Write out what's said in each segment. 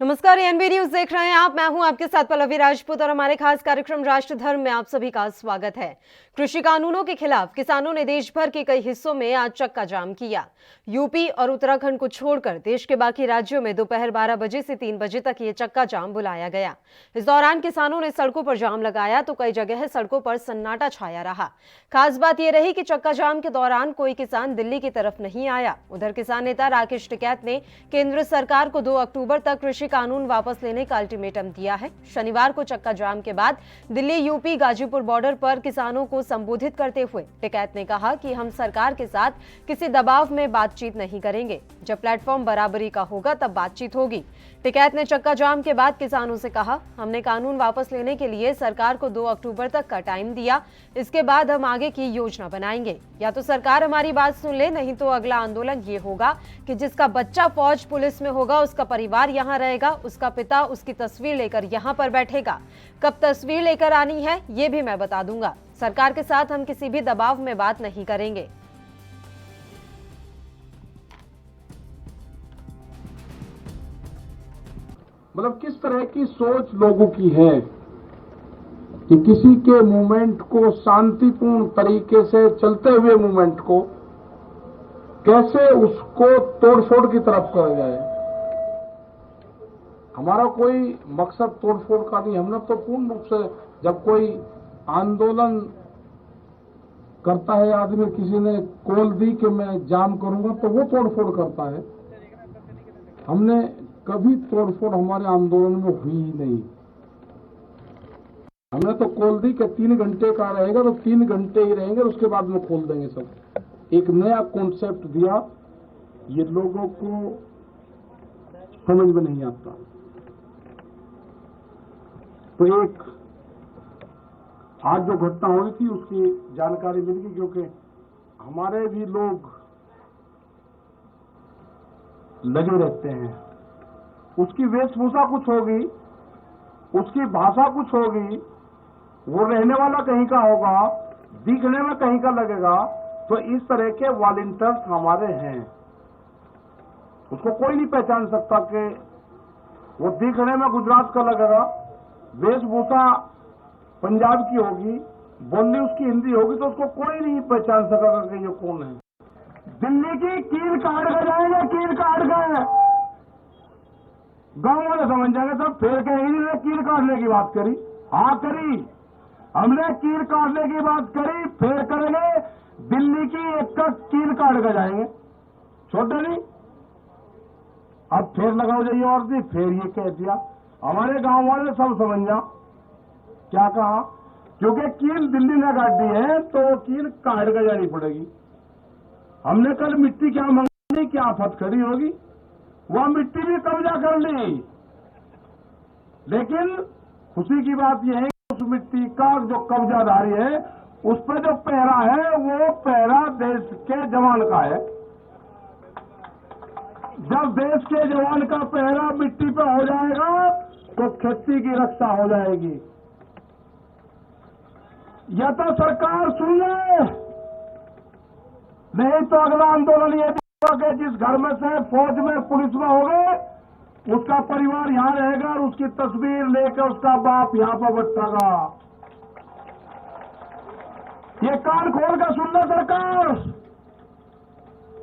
नमस्कार, ANB news देख रहे हैं आप। मैं हूं आपके साथ पल्लवी राजपूत और हमारे खास कार्यक्रम राष्ट्र धर्म में आप सभी का स्वागत है। कृषि कानूनों के खिलाफ किसानों ने देश भर के कई हिस्सों में आज चक्का जाम किया। यूपी और उत्तराखंड को छोड़कर देश के बाकी राज्यों में दोपहर 12 बजे से 3 बजे तक ये चक्का जाम बुलाया गया। इस दौरान किसानों ने सड़कों पर जाम लगाया तो कई जगह सड़कों पर सन्नाटा छाया रहा। खास बात यह रही कि चक्का जाम के दौरान कोई किसान दिल्ली की तरफ नहीं आया। उधर किसान नेता राकेश टिकैत ने केंद्र सरकार को 2 अक्टूबर तक कृषि कानून वापस लेने का अल्टीमेटम दिया है। शनिवार को चक्का जाम के बाद दिल्ली यूपी गाजीपुर बॉर्डर पर किसानों को संबोधित करते हुए टिकैत ने कहा कि हम सरकार के साथ किसी दबाव में बातचीत नहीं करेंगे। जब प्लेटफॉर्म बराबरी का होगा तब बातचीत होगी। टिकैत ने चक्का जाम के बाद किसानों से कहा, हमने कानून वापस लेने के लिए सरकार को 2 अक्टूबर तक का टाइम दिया। इसके बाद हम आगे की योजना बनाएंगे। या तो सरकार हमारी बात सुन ले, नहीं तो अगला आंदोलन ये होगा कि जिसका बच्चा फौज पुलिस में होगा उसका परिवार यहाँ रहेगा, उसका पिता उसकी तस्वीर लेकर यहाँ पर बैठेगा। कब तस्वीर लेकर आनी है ये भी मैं बता दूंगा। सरकार के साथ हम किसी भी दबाव में बात नहीं करेंगे। मतलब किस तरह की सोच लोगों की है कि किसी के मूवमेंट को शांतिपूर्ण तरीके से चलते हुए मूवमेंट को कैसे उसको तोड़फोड़ की तरफ करा जाए। हमारा कोई मकसद तोड़फोड़ का नहीं। हमने तो पूर्ण रूप से जब कोई आंदोलन करता है आदमी, किसी ने कॉल दी कि मैं जाम करूंगा तो वो तोड़फोड़ करता है। हमने कभी तोड़फोड़ हमारे आंदोलन में हुई ही नहीं। हमने तो कॉल दी कि 3 घंटे का रहेगा तो 3 घंटे ही रहेंगे, उसके बाद में खोल देंगे सब। एक नया कॉन्सेप्ट दिया, ये लोगों को समझ में नहीं आता। तो एक आज जो घटना हुई थी उसकी जानकारी मिल गई, क्योंकि हमारे भी लोग लगे रहते हैं। उसकी वेशभूषा कुछ होगी, उसकी भाषा कुछ होगी, वो रहने वाला कहीं का होगा, दिखने में कहीं का लगेगा। तो इस तरह के वॉलंटियर्स हमारे हैं। उसको कोई नहीं पहचान सकता कि वो दिखने में गुजरात का लगेगा, वेशभूषा पंजाब की होगी, बोलनी उसकी हिंदी होगी, तो उसको कोई नहीं पहचान सकेगा कि ये कौन है। दिल्ली की कील काट कर जाएंगे, कील काट गए। गांव वाले समझ जाएंगे सब फिर कहेंगे कील काटने की बात करी। हाँ करी, हमने कील काटने की बात करी, फिर करेंगे दिल्ली की एक का कील काट कर जाएंगे। छोटे नहीं, अब फिर लगाओ जाइए और दी, फिर ये कह दिया। हमारे गांव वाले सब समझ जाओ क्या कहा, क्योंकि कील दिल्ली ने काट दी है तो कील काट कर जानी पड़ेगी। हमने कल मिट्टी क्या मंगानी, क्या आफत खड़ी होगी, वह मिट्टी भी कब्जा कर ली। लेकिन खुशी की बात यह है कि उस मिट्टी का जो कब्जादारी है, उस पर जो पहरा है वो पहरा देश के जवान का है। जब देश के जवान का पहरा मिट्टी पर हो जाएगा तो खेती की रक्षा हो जाएगी। या तो सरकार सुन ले, नहीं तो अगला आंदोलन ये होगा कि जिस घर में से फौज में पुलिस में हो गए उसका परिवार यहां रहेगा और उसकी तस्वीर लेकर उसका बाप यहां पर बैठेगा। ये कान खोल कर सुन ले सरकार,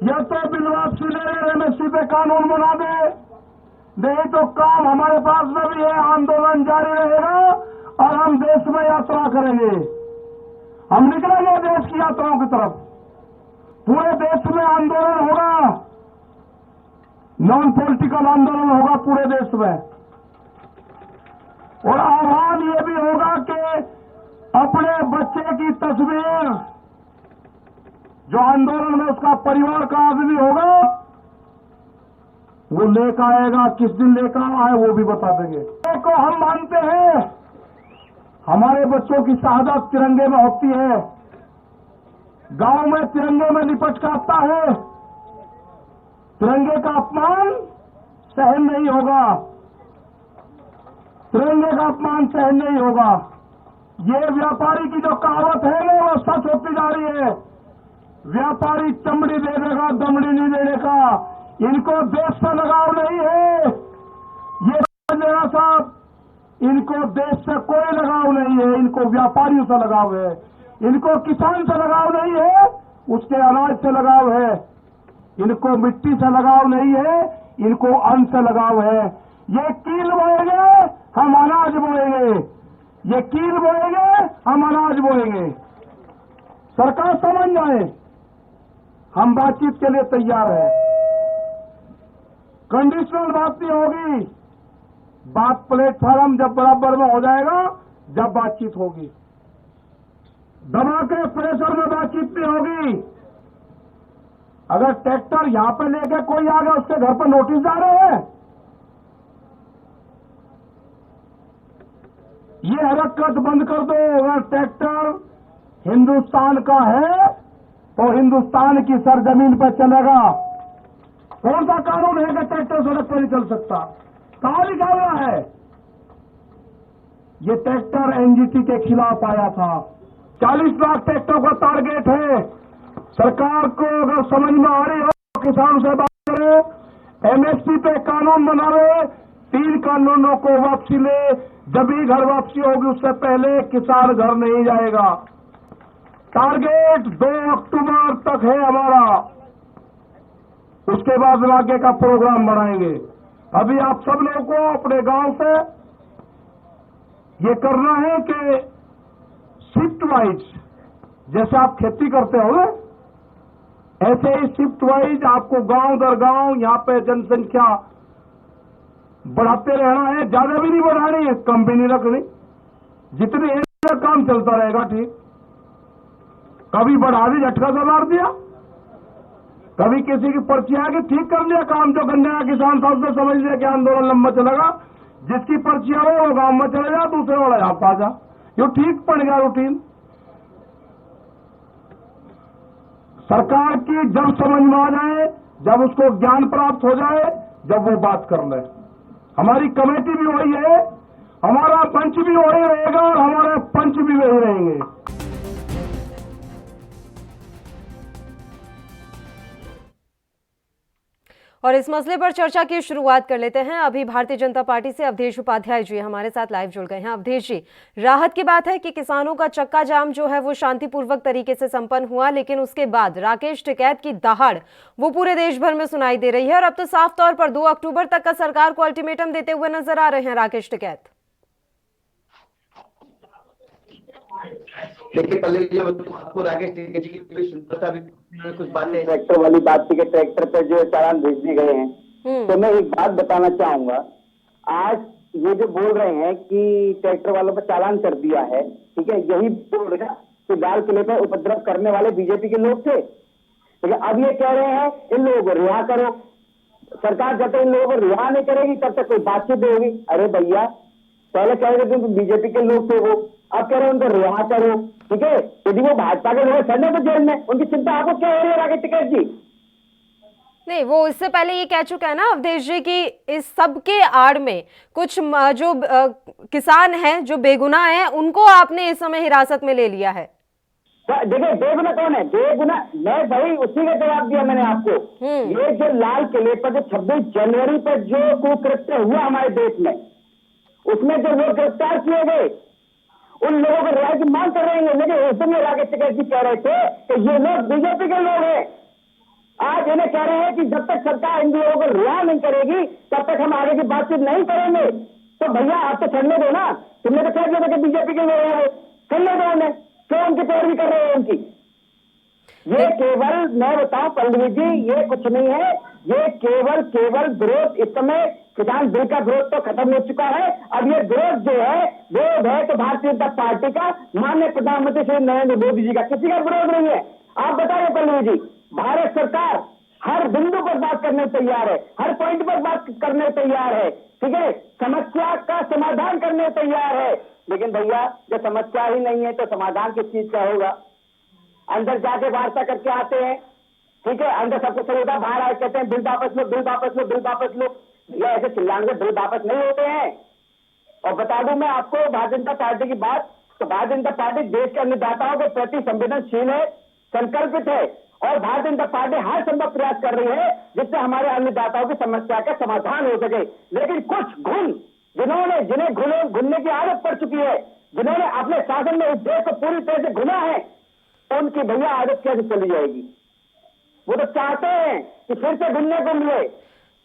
या तो बिल वापसी ले ले, एमएसपी पे कानून बना दे, नहीं तो काम हमारे पास में भी है, आंदोलन जारी रहेगा और हम देश में यात्रा करेंगे। हम निकलेंगे देश की यात्राओं की तरफ। पूरे देश में आंदोलन होगा, नॉन पॉलिटिकल आंदोलन होगा पूरे देश में। और आह्वान ये भी होगा कि अपने बच्चे की तस्वीर, जो आंदोलन में उसका परिवार का आदमी होगा, वो लेकर आएगा। किस दिन लेकर आए वो भी बता देंगे। को हम मानते हैं, हमारे बच्चों की शहादत तिरंगे में होती है। गांव में तिरंगे में लिपट कर आता है, तिरंगे का अपमान सहन नहीं होगा, तिरंगे का अपमान सहन नहीं होगा। ये व्यापारी की जो कहावत है ना वो सच होती जा रही है। व्यापारी चमड़ी दे देगा, दमड़ी नहीं देने का। इनको देश से लगाव नहीं है। ये मेरा साहब, इनको देश से कोई लगाव नहीं है, इनको व्यापारियों से लगाव है, इनको किसान से लगाव नहीं है, उसके अनाज से लगाव है, इनको मिट्टी से लगाव नहीं है, इनको अन्न से लगाव है। ये कील बोएंगे, हम अनाज बोएंगे, ये कील बोएंगे, हम अनाज बोएंगे। सरकार समझ जाए, हम बातचीत के लिए तैयार हैं। कंडीशनल बात नहीं होगी, बात प्लेटफॉर्म जब बराबर में हो जाएगा, जब बातचीत होगी। दबा के प्रेशर में बातचीत नहीं होगी। अगर ट्रैक्टर यहां पे लेके कोई आ गया, उसके घर पर नोटिस जा रहे हैं। ये हरकत बंद कर दो। अगर ट्रैक्टर हिंदुस्तान का है तो हिंदुस्तान की सरजमीन पर चलेगा। कौन सा कानून है कि ट्रैक्टर सड़क पर नहीं चल सकता? कहां लिखा हुआ है? ये ट्रैक्टर एनजीटी के खिलाफ आया था। 40 लाख ट्रैक्टर का टारगेट है। सरकार को अगर समझ में आ रही हो, किसानों से बात करें, एमएसपी पे कानून बनावे, 3 कानूनों को वापसी ले। जब भी घर वापसी होगी, उससे पहले किसान घर नहीं जाएगा। टारगेट 2 अक्टूबर तक है हमारा, उसके बाद आगे का प्रोग्राम बढ़ाएंगे। अभी आप सब लोगों को अपने गांव से ये करना है कि शिफ्ट वाइज, जैसे आप खेती करते हो ना, ऐसे ही शिफ्ट वाइज आपको गांव दर गांव यहां पे जनसंख्या बढ़ाते रहना है। ज्यादा भी नहीं बढ़ानी है, कम भी नहीं रखनी। जितनी है काम चलता रहेगा, ठीक। कभी बढ़ा दी, झटका सा मार दिया, कभी किसी की पर्ची आ गई, ठीक कर लिया काम। जो गन्ने का किसान साहब से समझ लिया कि आंदोलन लंबा चलेगा, जिसकी पर्ची आ वो गांव में चले जा, दूसरे वाला यहां पा जा। ये ठीक पड़ गया रूटीन। सरकार की जब समझ में आ जाए, जब उसको ज्ञान प्राप्त हो जाए, जब वो बात कर ले। हमारी कमेटी भी वही है, हमारा पंच भी वही रहेगा और हमारे पंच भी वही रहेंगे। और इस मसले पर चर्चा की शुरुआत कर लेते हैं। अभी भारतीय जनता पार्टी से अवधेश उपाध्याय जी हमारे साथ लाइव जुड़ गए हैं। अवधेश जी, राहत की बात है कि किसानों का चक्का जाम जो है वो शांतिपूर्वक तरीके से संपन्न हुआ, लेकिन उसके बाद राकेश टिकैत की दहाड़ वो पूरे देश भर में सुनाई दे रही है और अब तो साफ तौर पर 2 अक्टूबर तक का सरकार को अल्टीमेटम देते हुए नजर आ रहे हैं राकेश टिकैत। देखिए पल्लवी जी, आपको राकेश टिकैत जी की सुंदरता भी कुछ बातें। ट्रैक्टर वाली बात थी कि ट्रैक्टर पे जो चालान भेज दिए गए हैं, तो मैं एक बात बताना चाहूंगा। आज ये जो बोल रहे हैं कि ट्रैक्टर वालों पर चालान कर दिया है, ठीक है, यही बोल रहे हैं कि लाल किले पर उपद्रव करने वाले बीजेपी के लोग थे। ठीक है, अब ये कह रहे हैं इन लोगों को रिहा करो। सरकार जब तक इन लोगों को रिहा नहीं करेगी तब तक कोई बातचीत नहीं होगी। अरे भैया, पहले कह रहे थे बीजेपी के लोग थे वो, अब कह रहे हैं उनको रिहा करो। ठीक है, यदि वो भाजपा के लोग सड़ने तो जेल में, उनकी चिंता आपको क्या हो रही है राकेश टिकैत जी? नहीं, वो इससे पहले ये कह चुका है ना अवधेश जी कि इस सब के आड़ में कुछ जो किसान हैं जो बेगुनाह हैं, उनको आपने इस समय हिरासत में ले लिया है। देखिए बेगुनाह कौन है? बेगुनाह मैं भाई उसी का जवाब दिया मैंने आपको। ये जो लाल किले पर जो 26 जनवरी पर जो कुकृत्य हुआ हमारे देश में, उसमें जो लोग गिरफ्तार किए गए, उन लोगों को रिहाई की मांग कर रहे हैं। लेकिन उस दिन राकेश टिकैत जी कह रहे थे कि ये लोग बीजेपी के लोग हैं। आज इन्हें कह रहे हैं कि जब तक सरकार इन लोगों को रिहा नहीं करेगी तब तक हम आगे की बातचीत नहीं करेंगे। तो भैया आप तो चलने दो ना, तुमने तो कह दिया था कि बीजेपी के लोग हैं, चलने दो उन्हें, क्यों उनकी पैरवी कर रहे हैं उनकी? ये केवल मैं बताऊं पल्लवी जी, ये कुछ नहीं है, ये केवल विरोध। इस समय किसान बिल का विरोध तो खत्म हो चुका है। अब ये विरोध जो है विरोध है तो भारतीय जनता पार्टी का, माननीय प्रधानमंत्री श्री नरेंद्र मोदी जी का, किसी का विरोध नहीं है। आप बताइए पल्लवी जी, भारत सरकार हर बिंदु पर बात करने तैयार है, हर पॉइंट पर बात करने तैयार है, ठीक है, समस्या का समाधान करने तैयार है। लेकिन भैया जब समस्या ही नहीं है तो समाधान किस चीज का होगा? अंदर जाके वार्ता करके आते हैं, ठीक है, अंदर सबको चले होता, बाहर आए कहते हैं बिल वापस लो, बिल वापस लो, बिल वापस लो। ये ऐसे चिल्लाने से बिल वापस नहीं होते हैं। और बता दूं मैं आपको भारतीय जनता पार्टी की बात, तो भारतीय जनता पार्टी देश के अन्नदाताओं के प्रति संवेदनशील है, संकल्पित है, और भारतीय जनता पार्टी हर संभव प्रयास कर रही है जिससे हमारे अन्नदाताओं की समस्या का समाधान हो सके। लेकिन कुछ गुण जिन्हें घुनने की आदत पड़ चुकी है, जिन्होंने अपने शासन में इस देश को पूरी तरह से घुना है, उनकी भैया आदत कैसे चली जाएगी? वो तो चाहते हैं कि फिर से घुनने को मिले।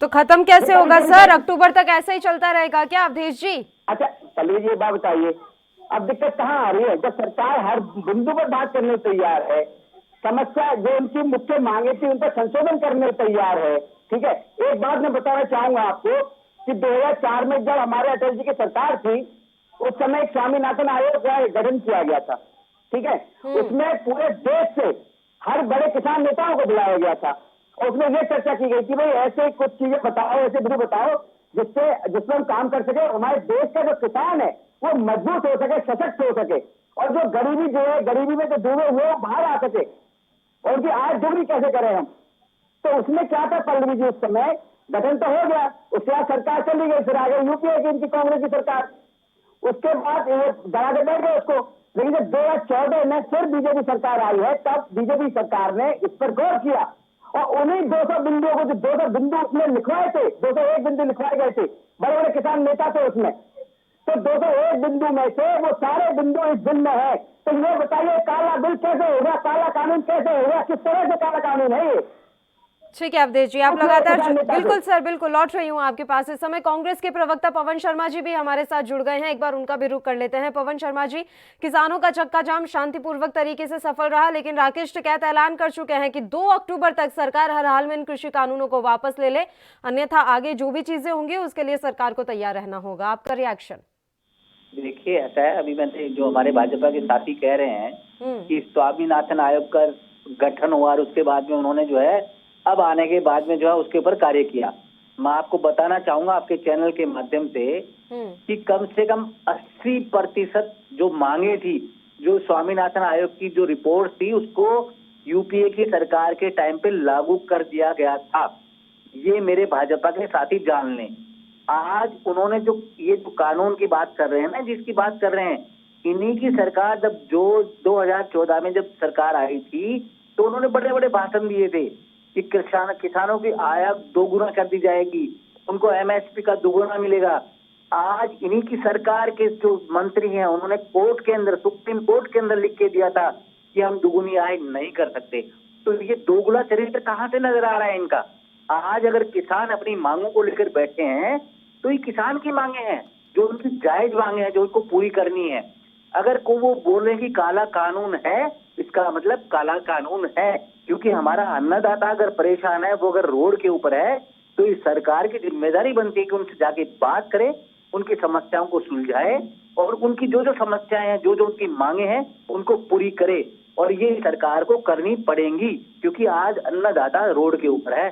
तो खत्म कैसे होगा सर? अक्टूबर तक ऐसा ही चलता रहेगा क्या अवधेश जी? अच्छा चलिए ये बात बताइए, अब दिक्कत कहाँ आ रही है? जब सरकार हर बिंदु पर बात करने को तैयार है, समस्या जो उनकी मुख्य मांगे थी उन पर संशोधन करने को तैयार है, ठीक है। एक बात मैं बताना चाहूंगा आपको कि 2004 में जब हमारे अटल जी की सरकार थी, उस समय एक स्वामीनाथन आयोग का गठन किया गया था, ठीक है। उसमें पूरे देश से हर बड़े किसान नेताओं को बुलाया गया था और उसमें यह चर्चा की गई कि भाई ऐसे कुछ चीजें बताओ, ऐसे विधि बताओ जिसमें हम काम कर सके, हमारे देश का जो किसान है वो मजबूत हो सके, सशक्त हो सके, और जो गरीबी में जो डूबे हुए वो बाहर आ सके और उनकी आय दुगनी कैसे करें हम। तो उसमें क्या था पल्लवी जी, उस समय गठन तो हो गया, उसके बाद सरकार चली गई, फिर आ गई यूपीए की इनकी कांग्रेस की सरकार, उसके बाद ये दबा के बैठ गए उसको। लेकिन जब 2014 में फिर बीजेपी सरकार आई है, तब बीजेपी सरकार ने इस पर गौर किया और उन्हीं 200 बिंदुओं को, जो 200 बिंदु उसमें लिखवाए थे, 201 बिंदु लिखवाए गए थे, बड़े बड़े किसान नेता थे उसमें, तो 201 बिंदु में से वो सारे बिंदु इस बिल में है। तो ये बताइए काला बिल कैसे होगा, काला कानून कैसे होगा, किस तरह से काला कानून है ये? ठीक है अवधेश जी, आप लगातार बिल्कुल सर, बिल्कुल लौट रही हूँ आपके पास। इस समय कांग्रेस के प्रवक्ता पवन शर्मा जी भी हमारे साथ जुड़ गए हैं, एक बार उनका भी रुख कर लेते हैं। पवन शर्मा जी, किसानों का चक्का जाम शांतिपूर्वक तरीके से सफल रहा, लेकिन राकेश टिकैत ऐलान कर चुके हैं कि 2 अक्टूबर तक सरकार हर हाल में इन कृषि कानूनों को वापस ले ले, अन्यथा आगे जो भी चीजें होंगी उसके लिए सरकार को तैयार रहना होगा। आपका रिएक्शन? देखिए ऐसा है, अभी मैंने जो हमारे भाजपा के साथी कह रहे हैं कि स्वामीनाथन आयोग का गठन हुआ और उसके बाद में उन्होंने जो है अब आने के बाद में जो है उसके ऊपर कार्य किया। मैं आपको बताना चाहूंगा आपके चैनल के माध्यम से कि कम से कम 80% जो मांगे थी, जो स्वामीनाथन आयोग की जो रिपोर्ट थी, उसको यूपीए की सरकार के टाइम पे लागू कर दिया गया था। ये मेरे भाजपा के साथी जान लें। आज उन्होंने जो कानून की बात कर रहे हैं ना, जिसकी बात कर रहे हैं, इन्हीं की सरकार जब जो 2014 में जब सरकार आई थी, तो उन्होंने बड़े बड़े भाषण दिए थे कि किसानों की आय दोगुना कर दी जाएगी, उनको एमएसपी का दुगुना मिलेगा। आज इन्हीं की सरकार के जो मंत्री हैं, उन्होंने कोर्ट के अंदर, सुप्रीम कोर्ट के अंदर लिख के दिया था कि हम दुगुनी आय नहीं कर सकते। तो ये दोगुना चरित्र कहाँ से नजर आ रहा है इनका? आज अगर किसान अपनी मांगों को लेकर बैठे हैं, तो ये किसान की मांगे हैं, जो उनकी जायज मांगे हैं, जो उनको पूरी करनी है। अगर को वो बोल रहे कि काला कानून है, इसका मतलब काला कानून है, क्योंकि हमारा अन्नदाता अगर परेशान है, वो अगर रोड के ऊपर है, तो इस सरकार की जिम्मेदारी बनती है कि उनसे जाके बात करे, उनकी समस्याओं को सुलझाए और उनकी जो जो समस्याएं हैं, जो जो उनकी मांगे हैं, उनको पूरी करे। और ये सरकार को करनी पड़ेंगी, क्योंकि आज अन्नदाता रोड के ऊपर है।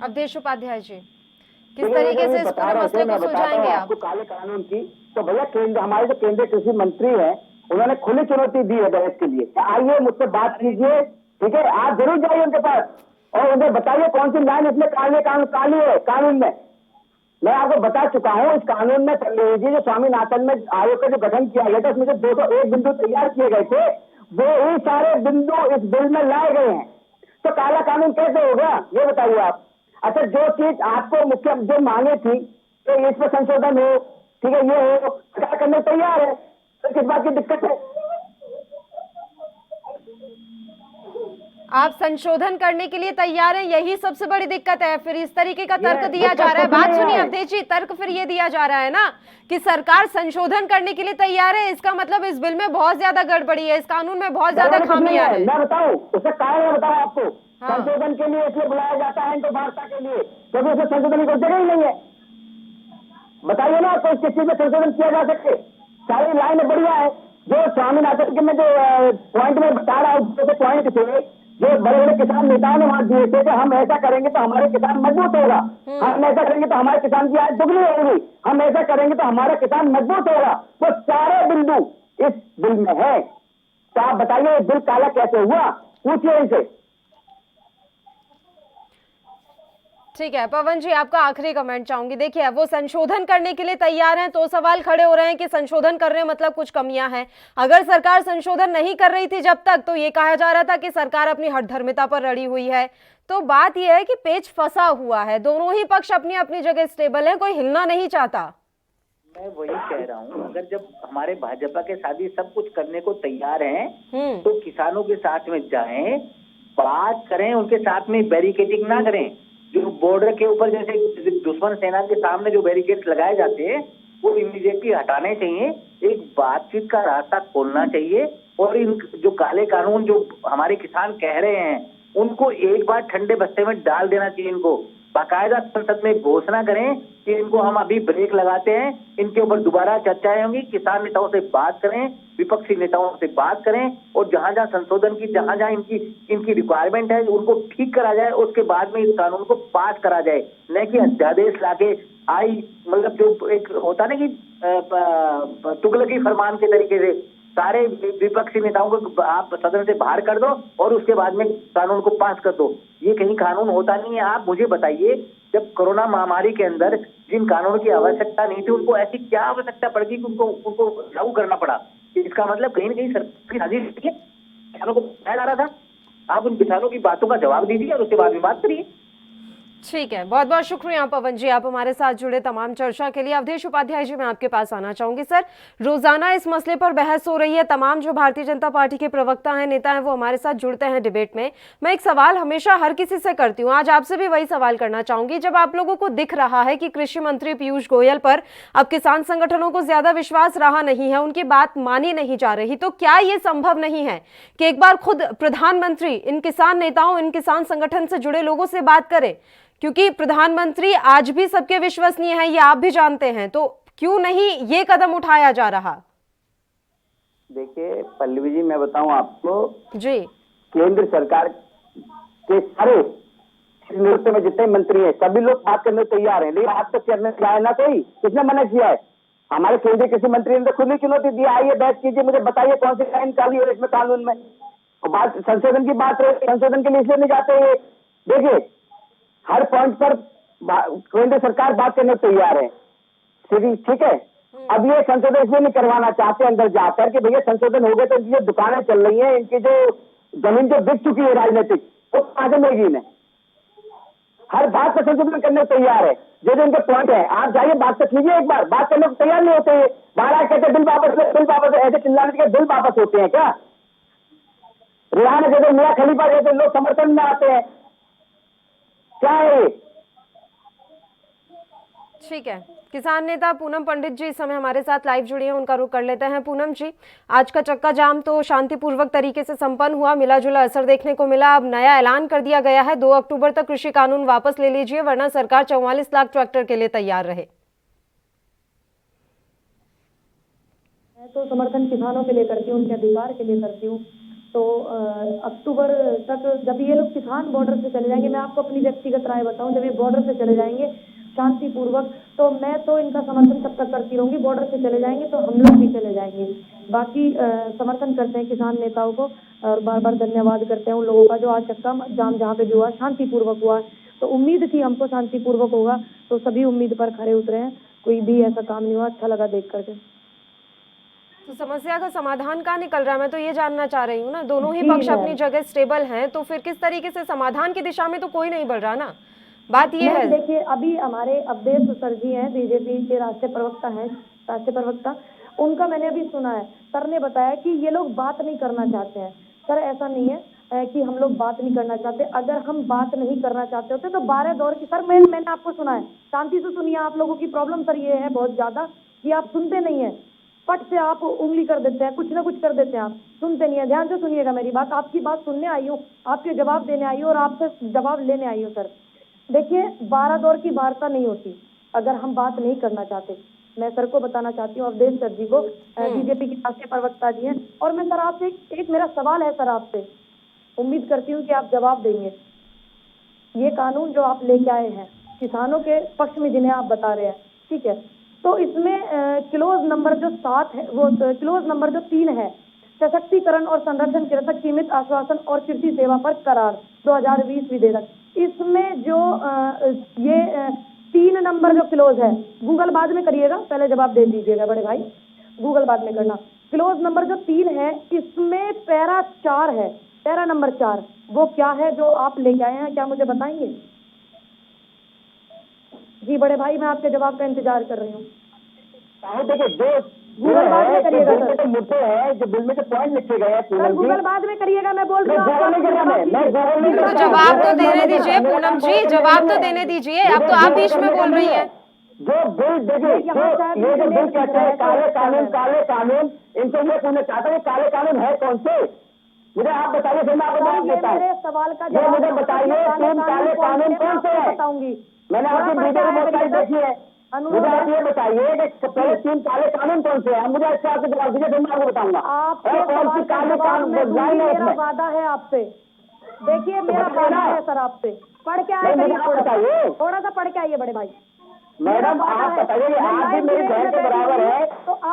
अवधेश उपाध्याय जी, किस तरीके से इस पूरे मसले को सुलझाएंगे आप? काले कानून की तो भैया हमारे जो केंद्रीय कृषि मंत्री हैं, उन्होंने खुली चुनौती दी है बहस के लिए। आइए मुझसे बात कीजिए, ठीक है, आप जरूर जाइए उनके पास और उन्हें बताइए कौन सी लाइन इसमें काली है कानून में। मैं आपको बता चुका हूं, इस कानून में जो स्वामीनाथन में आयोग का जो गठन किया गया था, उसमें जो 201 बिंदु तैयार किए गए थे, वो ही सारे बिंदु इस बिल में लाए गए हैं। तो काला कानून कैसे हो गया, ये बताइए आप। अच्छा, जो चीज आपको मुख्य जो मांगे थी, तो इस पर संशोधन हो, ठीक है, ये हो, सरकार करने तैयार है, तो किस बात की दिक्कत है? आप संशोधन करने के लिए तैयार हैं, यही सबसे बड़ी दिक्कत है। फिर इस तरीके का तर्क दिया जा रहा है, बात सुनिए अवधेश जी, तर्क फिर ये दिया जा रहा है ना कि सरकार संशोधन करने के लिए तैयार है, इसका मतलब इस बिल में बहुत ज्यादा गड़बड़ी है, इस कानून में बहुत ज्यादा खामियां हैं। मैं बताऊं उसका कारण, बताओ आपको। संशोधन के लिए इसलिए बुलाया जाता है इनको वार्ता के लिए, क्योंकि उसमें संशोधन की जगह ही नहीं है। बताइए ना कोई किस चीज में संशोधन किया जा सके। सारी लाइन बढ़िया है, जो स्वामीनाथन के में जो पॉइंट में बता रहा हूँ, जो पॉइंट थे, जो बड़े बड़े किसान नेताओं ने वहां दिए थे कि हम ऐसा करेंगे तो हमारे किसान मजबूत होगा, हम ऐसा करेंगे तो हमारे किसान की आय दुगनी होगी, हम ऐसा करेंगे तो हमारा किसान मजबूत होगा, वो सारे बिंदु इस बिल में है। तो आप बताइए बिल काला कैसे हुआ, पूछिए इनसे। ठीक है पवन जी, आपका आखिरी कमेंट चाहूंगी। देखिए वो संशोधन करने के लिए तैयार हैं तो सवाल खड़े हो रहे हैं कि संशोधन कर रहे हैं मतलब कुछ कमियां हैं। अगर सरकार संशोधन नहीं कर रही थी जब तक, तो ये कहा जा रहा था कि सरकार अपनी हठधर्मिता पर अड़ी हुई है। तो बात यह है कि पेच फंसा हुआ है, दोनों ही पक्ष अपनी अपनी जगह स्टेबल है, कोई हिलना नहीं चाहता। मैं वही कह रहा हूँ, अगर जब हमारे भाजपा के साथी सब कुछ करने को तैयार हैं तो किसानों के साथ में जाएं, बात करें, उनके साथ में बैरिकेडिंग ना करें। जो बॉर्डर के ऊपर जैसे दुश्मन सेना के सामने जो बैरिकेड्स लगाए जाते हैं वो इमीडिएटली हटाने चाहिए, एक बातचीत का रास्ता खोलना चाहिए। और इन जो काले कानून जो हमारे किसान कह रहे हैं उनको एक बार ठंडे बस्ते में डाल देना चाहिए। इनको बाकायदा संसद में घोषणा करें कि इनको हम अभी ब्रेक लगाते हैं, इनके ऊपर दोबारा चर्चाएं होंगी, किसान नेताओं से बात करें, विपक्षी नेताओं से बात करें और जहां जहां संशोधन की जहां जहां इनकी रिक्वायरमेंट है उनको ठीक करा जाए। उसके बाद में इस कानून को पास करा जाए, न कि अध्यादेश लाके मतलब जो एक होता ना कि तुगलकी फरमान के तरीके से सारे विपक्षी नेताओं को आप सदन से बाहर कर दो और उसके बाद में कानून को पास कर दो। ये कहीं कानून होता नहीं है। आप मुझे बताइए, जब कोरोना महामारी के अंदर जिन कानूनों की आवश्यकता नहीं थी उनको ऐसी क्या आवश्यकता पड़ गई कि उनको लागू करना पड़ा? इसका मतलब कहीं ना कहीं सरकार की साजिश है, किसानों को बताया जा रहा था। आप उन किसानों की बातों का जवाब दीजिए और उसके बाद में बात करिए। ठीक है, बहुत बहुत शुक्रिया पवन जी, आप हमारे साथ जुड़े तमाम चर्चा के लिए। अवधेश उपाध्याय जी, मैं आपके पास आना चाहूंगी। सर, रोजाना इस मसले पर बहस हो रही है, तमाम जो भारतीय जनता पार्टी के प्रवक्ता हैं, नेता हैं, वो हमारे साथ जुड़ते हैं डिबेट में। मैं एक सवाल हमेशा हर किसी से करती हूँ, आज आपसे भी वही सवाल करना चाहूंगी। जब आप लोगों को दिख रहा है कि कृषि मंत्री पीयूष गोयल पर अब किसान संगठनों को ज्यादा विश्वास रहा नहीं है, उनकी बात मानी नहीं जा रही, तो क्या ये संभव नहीं है कि एक बार खुद प्रधानमंत्री इन किसान नेताओं, इन किसान संगठन से जुड़े लोगों से बात करे? क्योंकि प्रधानमंत्री आज भी सबके विश्वसनीय हैं, ये आप भी जानते हैं, तो क्यों नहीं ये कदम उठाया जा रहा? देखिए पल्लवी जी, मैं बताऊं आपको जी, केंद्र सरकार के सारे नेतृत्व में जितने मंत्री हैं सभी लोग बात करने को तैयार हैं, लेकिन आज तक करने जाए ना कोई, किसने मना किया है? हमारे केंद्रीय कृषि मंत्री ने तो खुली चुनौती दी, आइए बहस कीजिए, मुझे बताइए कौन सी लाइन निकाली है इसमें कानून में। बात संशोधन की बात है, संशोधन के लिए इसलिए नहीं जाते हैं। देखिए हर पॉइंट पर केंद्र सरकार बात करने को तैयार है, ठीक है। अब ये संशोधन इसलिए नहीं करवाना चाहते अंदर जाकर कि भैया संशोधन हो गए तो ये दुकानें चल रही हैं, इनकी जो जमीन जो बिक चुकी है राजनीतिक, वो कहां से मिलेगी इन्हें? हर बात पर संशोधन करने को तैयार है, जो जो इनके पॉइंट है। आप जाइए बात तो कीजिए, एक बार बात करने को तैयार नहीं होते हैं। बाहर कहते बिल वापस ऐसे चिल्लाने के बिल वापस होते हैं क्या? रिहाना जैसे मियां खलीफा जैसे लोग समर्थन में आते हैं, क्या है? ठीक है। किसान नेता पूनम पंडित जी इस समय हमारे साथ लाइव जुड़ी हैं, उनका रुख कर लेते हैं। पूनम जी, आज का चक्का जाम तो शांतिपूर्वक तरीके से संपन्न हुआ, मिला जुला असर देखने को मिला। अब नया ऐलान कर दिया गया है 2 अक्टूबर तक कृषि कानून वापस ले लीजिए, वरना सरकार 44 लाख ट्रैक्टर के लिए तैयार रहे। मैं तो समर्थन किसानों के लिए करती हूँ, उनके अधिकार के लिए करती हूँ। तो अक्टूबर तक जब ये लोग किसान बॉर्डर से चले जाएंगे, मैं आपको अपनी व्यक्तिगत राय बताऊं, जब ये बॉर्डर से चले जाएंगे शांतिपूर्वक, तो मैं तो इनका समर्थन तब तक करती रहूंगी। बॉर्डर से चले जाएंगे तो हम लोग भी चले जाएंगे। बाकी समर्थन करते हैं किसान नेताओं को और बार बार धन्यवाद करते हैं उन लोगों का जो आज चक्का जाम जहाँ पे भी हुआ शांतिपूर्वक हुआ। तो उम्मीद थी हमको शांतिपूर्वक होगा, तो सभी उम्मीद पर खरे उतरे हैं, कोई भी ऐसा काम नहीं हुआ। अच्छा लगा देख करके। तो समस्या का समाधान कहाँ निकल रहा है, मैं तो ये जानना चाह रही हूँ ना। दोनों ही पक्ष अपनी जगह स्टेबल हैं, तो फिर किस तरीके से समाधान की दिशा में तो कोई नहीं बढ़ रहा ना। बात ये है, देखिए अभी हमारे अवधेश सर जी हैं, बीजेपी के राष्ट्रीय प्रवक्ता, उनका मैंने अभी सुना है, सर ने बताया कि ये लोग बात नहीं करना चाहते हैं। सर ऐसा नहीं है कि हम लोग बात नहीं करना चाहते, अगर हम बात नहीं करना चाहते होते तो 12 दौर की, सर मैंने आपको सुना है, शांति से सुनिए। आप लोगों की प्रॉब्लम सर ये है बहुत ज्यादा कि आप सुनते नहीं है, पट से आप उंगली कर देते हैं, कुछ ना कुछ कर देते हैं, आप सुनते नहीं है। ध्यान से सुनिएगा मेरी बात, आपकी बात सुनने आई हूँ, आपके जवाब देने आई हूँ और आपसे जवाब लेने आई हूँ। सर देखिए 12 दौर की वार्ता नहीं होती अगर हम बात नहीं करना चाहते। मैं सर को बताना चाहती हूँ, अवधेश सर जी को, बीजेपी के राष्ट्रीय प्रवक्ता जी हैं, और मैं सर आपसे एक मेरा सवाल है सर आपसे, उम्मीद करती हूँ कि आप जवाब देंगे। ये कानून जो आप लेके आए हैं किसानों के पक्ष में जिन्हें आप बता रहे हैं, ठीक है, तो इसमें क्लोज नंबर जो 7 है, वो क्लोज नंबर जो 3 है, सशक्तिकरण और संरक्षण कृषक सीमित आश्वासन और कृषि सेवा पर करार 2020 विधेयक, इसमें जो ये 3 नंबर जो क्लोज है, गूगल बाद में करिएगा, पहले जवाब दे दीजिएगा बड़े भाई, गूगल बाद में करना। क्लोज नंबर जो 3 है, इसमें पैरा 4 है, पैरा नंबर 4, वो क्या है जो आप लेके आए हैं, क्या मुझे बताएंगे? जी बड़े भाई, मैं आपके जवाब का इंतजार कर रही हूँ। देखिए, जो गूगल बाद में करिएगा सर, मुद्दे हैं, जो बिल में जो पॉइंट लिखे गए हैं, सर गूगल बाद में करिएगा, मैं बोल रही हूँ तो जवाब तो देने दीजिए पूनम जी, जवाब तो देने दीजिए, अब तो आप बीच में बोल रही हैं। जो बिल देखिए, ये जो बिल कहते हैं काले कानून, इनसे ये पूछना चाहता हूँ, काले कानून है कौन से? मुझे आप बताइए, फिर मैं आपको जवाब देता हूँ। सवाल का ये मुझे बताइए, 3 काले कानून कौन से हैं? बताऊंगी, मैंने आपकी वीडियो में बहुत सारी देखी है, मुझे आप ये बताइए कि पहले 3 काले कानून कौन से हैं? मुझे अच्छा आपसे जवाब दीजिए, फिर मैं आपको बताऊंगा। आपके सवाल का जवाब मैं दूंगी, मेरा वादा है आपसे। देखिए मेरा वादा है सर आपसे, पढ़ के आए, थोड़ा सा पढ़ के आइए बड़े भाई। मैडम आप बताइए, आप भी मेरी बहन के बराबर है।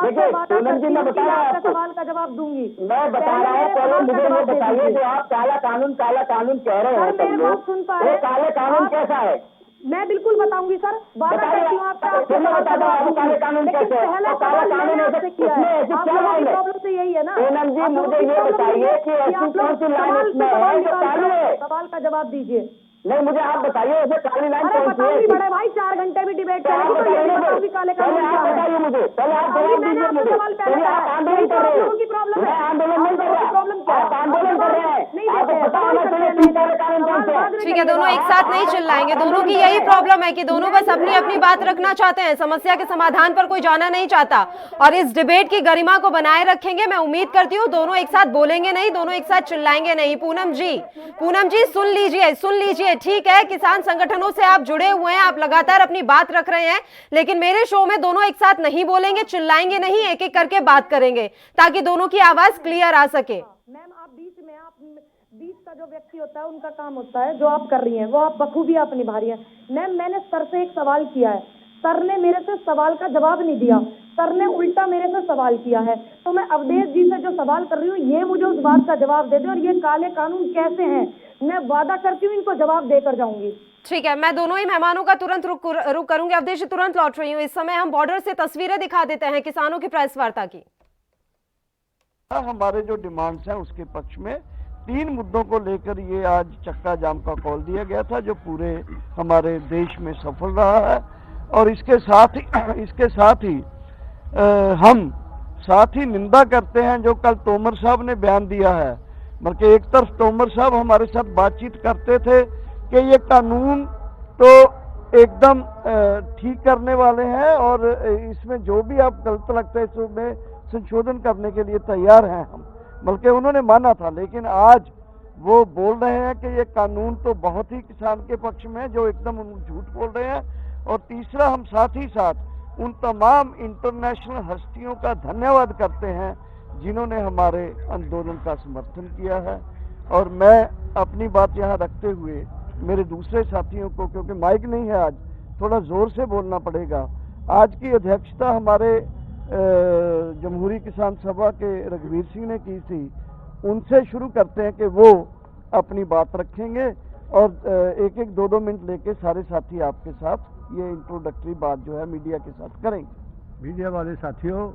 देखिए पूनम जी, मैं बता रहा हूँ आपको, सवाल का जवाब दूंगी, मैं बता रहा हूँ। पहले मुझे ये बताइए, जो आप काला कानून कह रहे हैं सब लोग, सुन पा वो काले कानून कैसा है? मैं बिल्कुल बताऊंगी सर, वादा करती हूँ आपका। फिर मैं बता दूँ आपको काले कानून कैसे है। पहला काला कानून ऐसे किया है, ऐसी क्या लाइन है? प्रॉब्लम तो यही है ना पूनम जी, मुझे ये बताइए कि ऐसी कौन सी लाइन इसमें है जो काली है? सवाल का जवाब दीजिए। नहीं, मुझे आप बताइए, ऐसे काली लाइन कौन सी बताऊंगी है? बड़े भाई, 4 घंटे भी डिबेट आप करेंगे तो ये बताइए, बताऊंगी काले कानून पहले क्या आप है। बताइए मुझे, पहले आप जवाब दीजिए मुझे। पहले आप आंदोलन कर रहे हो, मैं आंदोलन नहीं कर रहा, आप आंदोलन कर रहे हैं, आपको पता होना चाहिए 3 काले कानून कौन से हैं। ठीक है, दोनों एक साथ नहीं चिल्लाएंगे, दोनों की यही प्रॉब्लम है कि दोनों बस अपनी अपनी बात रखना चाहते हैं, समस्या के समाधान पर कोई जाना नहीं चाहता, और इस डिबेट की गरिमा को बनाए रखेंगे। मैं उम्मीद करती हूँ दोनों एक साथ बोलेंगे नहीं, दोनों एक साथ चिल्लाएंगे नहीं। पूनम जी सुन लीजिए, ठीक है, किसान संगठनों से आप जुड़े हुए हैं, आप लगातार अपनी बात रख रहे हैं, लेकिन मेरे शो में दोनों एक साथ नहीं बोलेंगे, चिल्लाएंगे नहीं, एक एक करके बात करेंगे ताकि दोनों की आवाज क्लियर आ सके। मैम आप बीच का जो व्यक्ति होता है, उनका काम होता है, जो आप कर रही हैं वो आप बखूबी आप निभा रही हैं। मैम मैंने सर से एक सवाल किया है, सर ने मेरे से सवाल का जवाब नहीं दिया, सर ने उल्टा मेरे से सवाल किया है, तो मैं अवधेश जी से जो सवाल कर रही हूँ, ये मुझे उस बात का जवाब दे दे, और ये काले कानून कैसे हैं, मैं वादा करती हूँ इनको जवाब देकर जाऊंगी। ठीक है, मैं दोनों ही मेहमानों का तुरंत रुक करूंगी। अवधेश जी तुरंत लौट रही हूँ। इस समय हम बॉर्डर से तस्वीरें दिखा देते हैं किसानों की प्रेस वार्ता की। हमारे जो डिमांड्स हैं उसके पक्ष में 3 मुद्दों को लेकर ये आज चक्का जाम का कॉल दिया गया था, जो पूरे हमारे देश में सफल रहा है। और इसके साथ ही हम निंदा करते हैं जो कल तोमर साहब ने बयान दिया है। बल्कि एक तरफ तोमर साहब हमारे साथ बातचीत करते थे कि ये कानून तो एकदम ठीक करने वाले हैं और इसमें जो भी आप गलत लगता है इसमें संशोधन करने के लिए तैयार हैं हम, बल्कि उन्होंने माना था। लेकिन आज वो बोल रहे हैं कि ये कानून तो बहुत ही किसान के पक्ष में, जो एकदम झूठ बोल रहे हैं। और तीसरा, हम साथ ही साथ उन तमाम इंटरनेशनल हस्तियों का धन्यवाद करते हैं जिन्होंने हमारे आंदोलन का समर्थन किया है। और मैं अपनी बात यहाँ रखते हुए मेरे दूसरे साथियों को, क्योंकि माइक नहीं है आज, थोड़ा जोर से बोलना पड़ेगा। आज की अध्यक्षता हमारे जमहूरी किसान सभा के रघुवीर सिंह ने की थी, उनसे शुरू करते हैं कि वो अपनी बात रखेंगे और एक 2 मिनट लेके सारे साथी आपके साथ ये इंट्रोडक्टरी बात जो है मीडिया के साथ करेंगे। मीडिया वाले साथियों,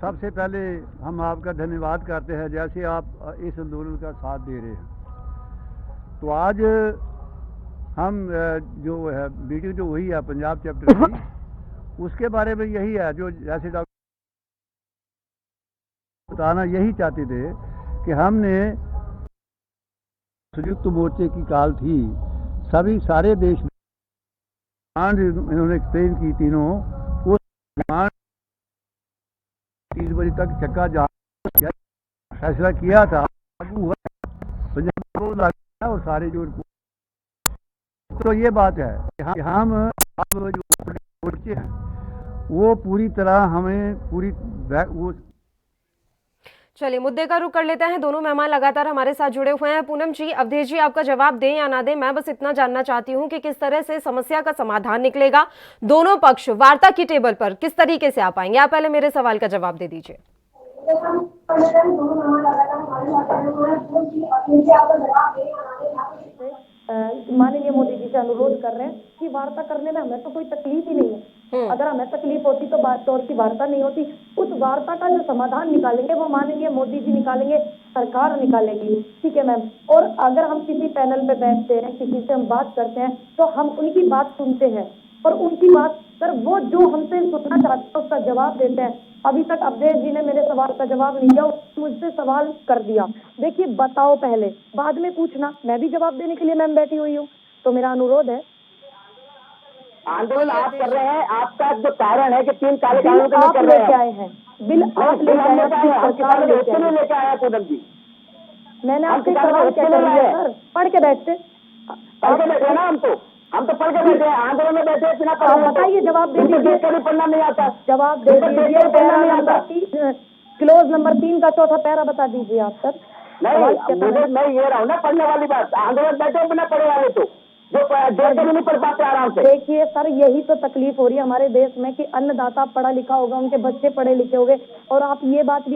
सबसे पहले हम आपका धन्यवाद करते हैं, जैसे आप इस आंदोलन का साथ दे रहे हैं। तो आज हम जो है मीटिंग जो हुई है पंजाब चैप्टर की, उसके बारे में यही है, जो जैसे डॉक्टर बताना यही चाहते थे कि हमने संयुक्त मोर्चे की कॉल थी, सारे देश डिमांड इन्होंने एक्सप्लेन की तीनों, उस डिमांड 3 बजे तक चक्का जाम फैसला किया था, लागू हुआ पंजाब और सारे जो। तो ये बात है कि हम अब जो मोर्चे हैं वो पूरी तरह हमें वो। चलिए मुद्दे का रुख कर लेते हैं। दोनों मेहमान लगातार हमारे साथ जुड़े हुए हैं। पूनम जी, अवधेश जी आपका जवाब दें या ना दें, मैं बस इतना जानना चाहती हूं कि किस तरह से समस्या का समाधान निकलेगा। दोनों पक्ष वार्ता की टेबल पर किस तरीके से आ पाएंगे? आप पहले मेरे सवाल का जवाब दे दीजिए। माननीय मोदी जी से अनुरोध कर रहे हैं कि वार्ता करने में हमें तो कोई तकलीफ ही नहीं है। अगर हमें तकलीफ होती तो बात तो और की वार्ता नहीं होती। उस वार्ता का जो समाधान निकालेंगे वो माननीय मोदी जी निकालेंगे, सरकार निकालेगी, ठीक है मैम। और अगर हम किसी पैनल पे बैठते हैं, किसी से हम बात करते हैं तो हम उनकी बात सुनते हैं और उनकी बात सर वो जो हमसे सुनना चाहते हैं उसका जवाब देते हैं। अभी तक अवधेश जी ने मेरे सवाल का जवाब नहीं दिया, मुझसे सवाल कर दिया। देखिए बताओ पहले, बाद में पूछना, मैं भी जवाब देने के लिए मैम बैठी हुई हूँ। तो मेरा अनुरोध है, आंदोलन आप कर रहे हैं, आपका जो कारण है कि 3 काले बिल कानून आप लेके आए हैं, बिल आप लेके आए हैं, सरकार लेके आई है। लेके आया पूनम जी, मैंने आपसे सवाल क्या कर लिया सर? पढ़ के बैठते, पढ़ के बैठे ना, हम तो पढ़ के बैठे हैं, आंदोलन में बैठे बिना आप बताइए, जवाब दे दीजिए। कभी पढ़ना नहीं आता, जवाब दे दीजिए। पैरा नंबर 3, क्लोज नंबर 3 का चौथा पैरा बता दीजिए आप सर। नहीं, मैं ये रहा हूँ ना पढ़ने वाली बात, आंदोलन बैठे बिना पढ़े वाले तो जो नहीं पढ़ पाते आराम से। देखिए सर, यही तो तकलीफ हो रही है हमारे देश में कि अन्नदाता पढ़ा लिखा होगा, उनके बच्चे पढ़े लिखे होंगे, और आप ये बात भी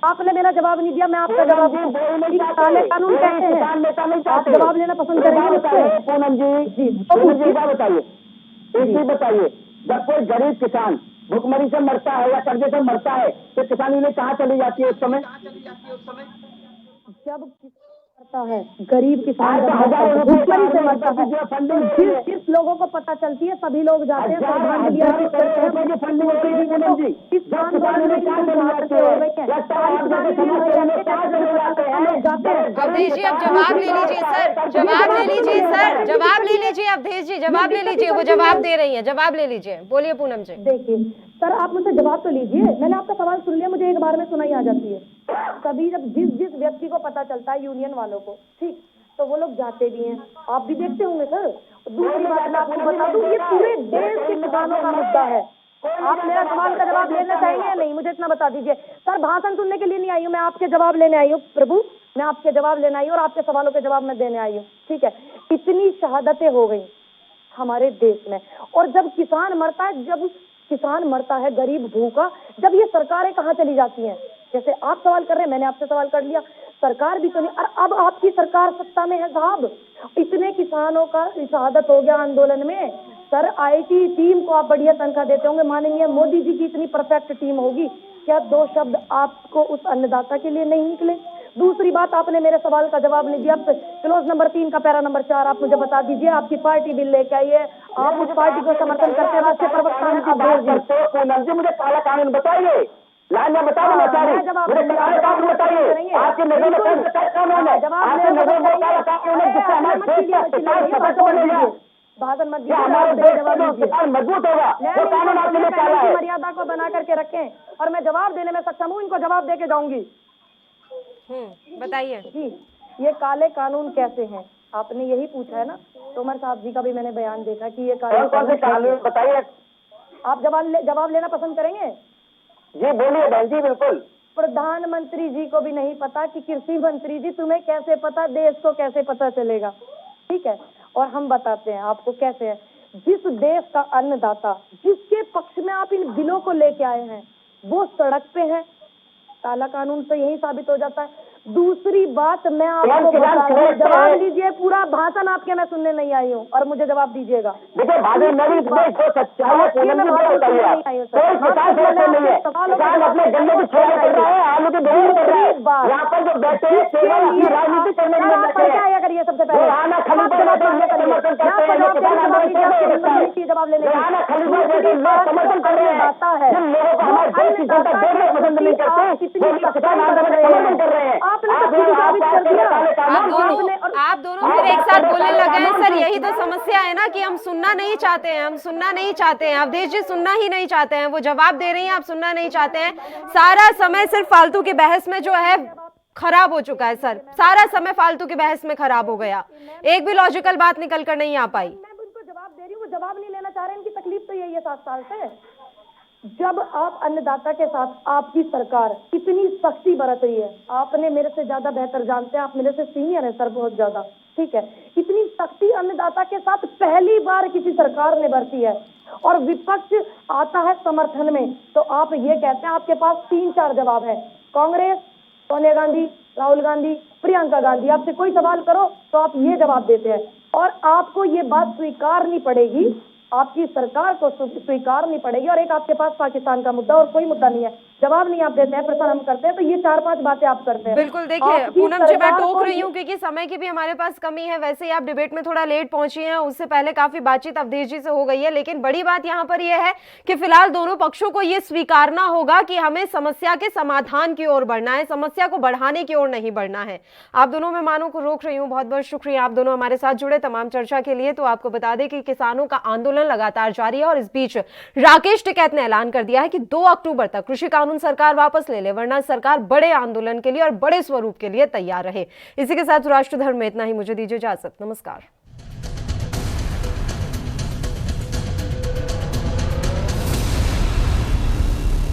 आपने मेरा जवाब नहीं दिया, मैं आपका जवाब काले कानून कहते हैं, आप जवाब लेना पसंद करेंगे? पूनम जी बताइए, एक चीज बताइए, जब कोई गरीब किसान भुखमरी से मरता है या कर्जे से मरता है तो किसान यूनियन कहाँ चली जाती है उस समय? जब मरता है गरीब किसान भुखमरी से मरता है, जिस लोगों को पता चलती है सभी लोग जाते हैं, श्रद्धांजलि अर्पित करते हैं। अवधेश जी अब जवाब ले लीजिए सर, जवाब ले लीजिए सर, जवाब ले लीजिए अवधेश जी, जवाब ले लीजिए, वो जवाब दे रही है, जवाब ले लीजिए। बोलिए पूनम जी। देखिए सर, आप मुझसे जवाब तो लीजिए, मैंने आपका सवाल सुन लिया, मुझे एक बार में सुनाई आ जाती है। कभी जब जिस व्यक्ति को पता चलता है यूनियन वालों को, ठीक, तो वो लोग जाते भी हैं, आप भी देखते होंगे सर। दूसरी बात मैं आपको बता दूं, ये पूरे देश के किसानों का मुद्दा है। आप मेरा सवाल का जवाब लेना चाहेंगे या नहीं, मुझे इतना बता दीजिए सर। भाषण सुनने के लिए नहीं आई हूँ मैं, आपके जवाब लेने आई हूँ प्रभु, मैं आपके जवाब लेने आई हूँ और आपके सवालों के जवाब मैं देने आई हूँ, ठीक है। इतनी शहादतें हो गई हमारे देश में, और जब किसान मरता है, जब किसान मरता है गरीब भूखा, जब ये सरकारें कहाँ चली जाती हैं? जैसे आप सवाल कर रहे हैं, मैंने आपसे सवाल कर लिया, सरकार भी तो नहीं, और अब आपकी सरकार सत्ता में है साहब। इतने किसानों का शहादत हो गया आंदोलन में सर। आईटी टीम को आप बढ़िया तनख्वाह देते होंगे, माननीय मोदी जी की इतनी परफेक्ट टीम होगी, क्या 2 शब्द आपको उस अन्नदाता के लिए नहीं निकले? दूसरी बात, आपने मेरे सवाल का जवाब नहीं दिया। क्लोज नंबर 3 का पैरा नंबर 4 आप मुझे बता दीजिए। आपकी पार्टी बिल लेके आई है, आप उस पार्टी को समर्थन करते हैं, राष्ट्रीय प्रवक्ता मुझे काला कानून बताइए, लाइन में बता देना चाहिए, मुझे काला कानून बताइए, आपके नजर में कौन सा कानून है? आपके नजर में काला कानून है जिससे हमारे देश का किसान सशक्त बनेगा, भाषण मत दीजिए, हमारे देश का किसान मजबूत होगा, वो कानून आपके लिए काला है। मर्यादा को बना करके रखें और मैं जवाब देने में सक्षम हूँ, इनको जवाब दे के जाऊंगी। बताइए जी, ये काले कानून कैसे हैं, आपने यही पूछा है ना। तोमर साहब जी का भी मैंने बयान देखा कि ये कौन कौन से कानून बताइए। आप जवाब लेना पसंद करेंगे? जी बोलिए बहन जी। बिल्कुल, प्रधानमंत्री जी को भी नहीं पता कि कृषि मंत्री जी तुम्हें कैसे पता, देश को कैसे पता चलेगा, ठीक है। और हम बताते हैं आपको कैसे है। जिस देश का अन्नदाता, जिसके पक्ष में आप इन बिलों को लेके आए हैं, वो सड़क पे है, काला कानून से यही साबित हो जाता है। दूसरी बात मैं आपको बता रही हूँ, जवाब लीजिए। पूरा भाषण आपके मैं सुनने नहीं आई हूँ और मुझे जवाब दीजिएगा। देखिए भाभी, मैं भी सच्चाई है, अपने गन्ने की छोड़ा कर रहा है, आलू की बेल कर रहा है, यहाँ पर जो बैठे हैं केवल अपनी राजनीति करने के लिए बैठे हैं। क्या करिए सबसे पहले जवाब लेने समर्थन कर रहे हैं, जिन लोगों को हमारे देश की जनता देखना पसंद नहीं करती, किसान आंदोलन का समर्थन कर रहे हैं। आप दोनों फिर एक साथ बोलने लगे हैं सर। यही तो समस्या है ना कि हम सुनना नहीं चाहते हैं, हम सुनना नहीं चाहते हैं। अवधेश जी सुनना ही नहीं चाहते हैं, वो जवाब दे रही हैं, आप सुनना नहीं चाहते हैं। सारा समय सिर्फ फालतू की बहस में जो है खराब हो चुका है सर, सारा समय फालतू की बहस में खराब हो गया, एक भी लॉजिकल बात निकल कर नहीं आ पाई। मैं उनको जवाब दे रही हूँ, वो जवाब नहीं लेना चाह रहे हैं, इनकी तकलीफ तो यही है 7 साल से। जब आप अन्नदाता के साथ आपकी सरकार इतनी सख्ती बरत रही है, आपने मेरे से ज्यादा बेहतर जानते हैं, आप मेरे से सीनियर है सर बहुत ज्यादा, ठीक है। इतनी सख्ती अन्नदाता के साथ पहली बार किसी सरकार ने बरती है और विपक्ष आता है समर्थन में, तो आप ये कहते हैं आपके पास 3-4 जवाब है। कांग्रेस, सोनिया गांधी, राहुल गांधी, प्रियंका गांधी, आपसे कोई सवाल करो तो आप ये जवाब देते हैं और आपको ये बात स्वीकारनी पड़ेगी, आपकी सरकार को स्वीकारनी पड़ेगी। और एक आपके पास पाकिस्तान का मुद्दा और कोई मुद्दा नहीं है, जवाब नहीं आप देते हैं, प्रश्न हम करते हैं तो ये 4-5 बातें आप करते हैं। बिल्कुल, देखिए आपकी पूनम जी, मैं सरकार टोक को रही हूँ क्योंकि समय की भी हमारे पास कमी है। वैसे ही आप डिबेट में थोड़ा लेट पहुंची हैं, उससे पहले काफी बातचीत अवधेश जी से हो गई है, लेकिन बड़ी बात यहाँ पर यह है कि फिलहाल दोनों पक्षों को ये स्वीकारना होगा कि हमें समस्या के समाधान की ओर बढ़ना है, समस्या को बढ़ाने की ओर नहीं बढ़ना है। आप दोनों मेहमानों को रोक रही हूँ, बहुत बहुत शुक्रिया आप दोनों हमारे साथ जुड़े तमाम चर्चा के लिए। तो आपको बता दें कि किसानों का आंदोलन लगातार जारी है और इस बीच राकेश टिकैत ने ऐलान कर दिया है कि 2 अक्टूबर तक कृषि कानून सरकार वापस ले ले, वरना सरकार बड़े आंदोलन के लिए और बड़े स्वरूप के लिए तैयार रहे। इसी के साथ राष्ट्र धर्म में इतना ही, मुझे दीजिए इजाजत, नमस्कार।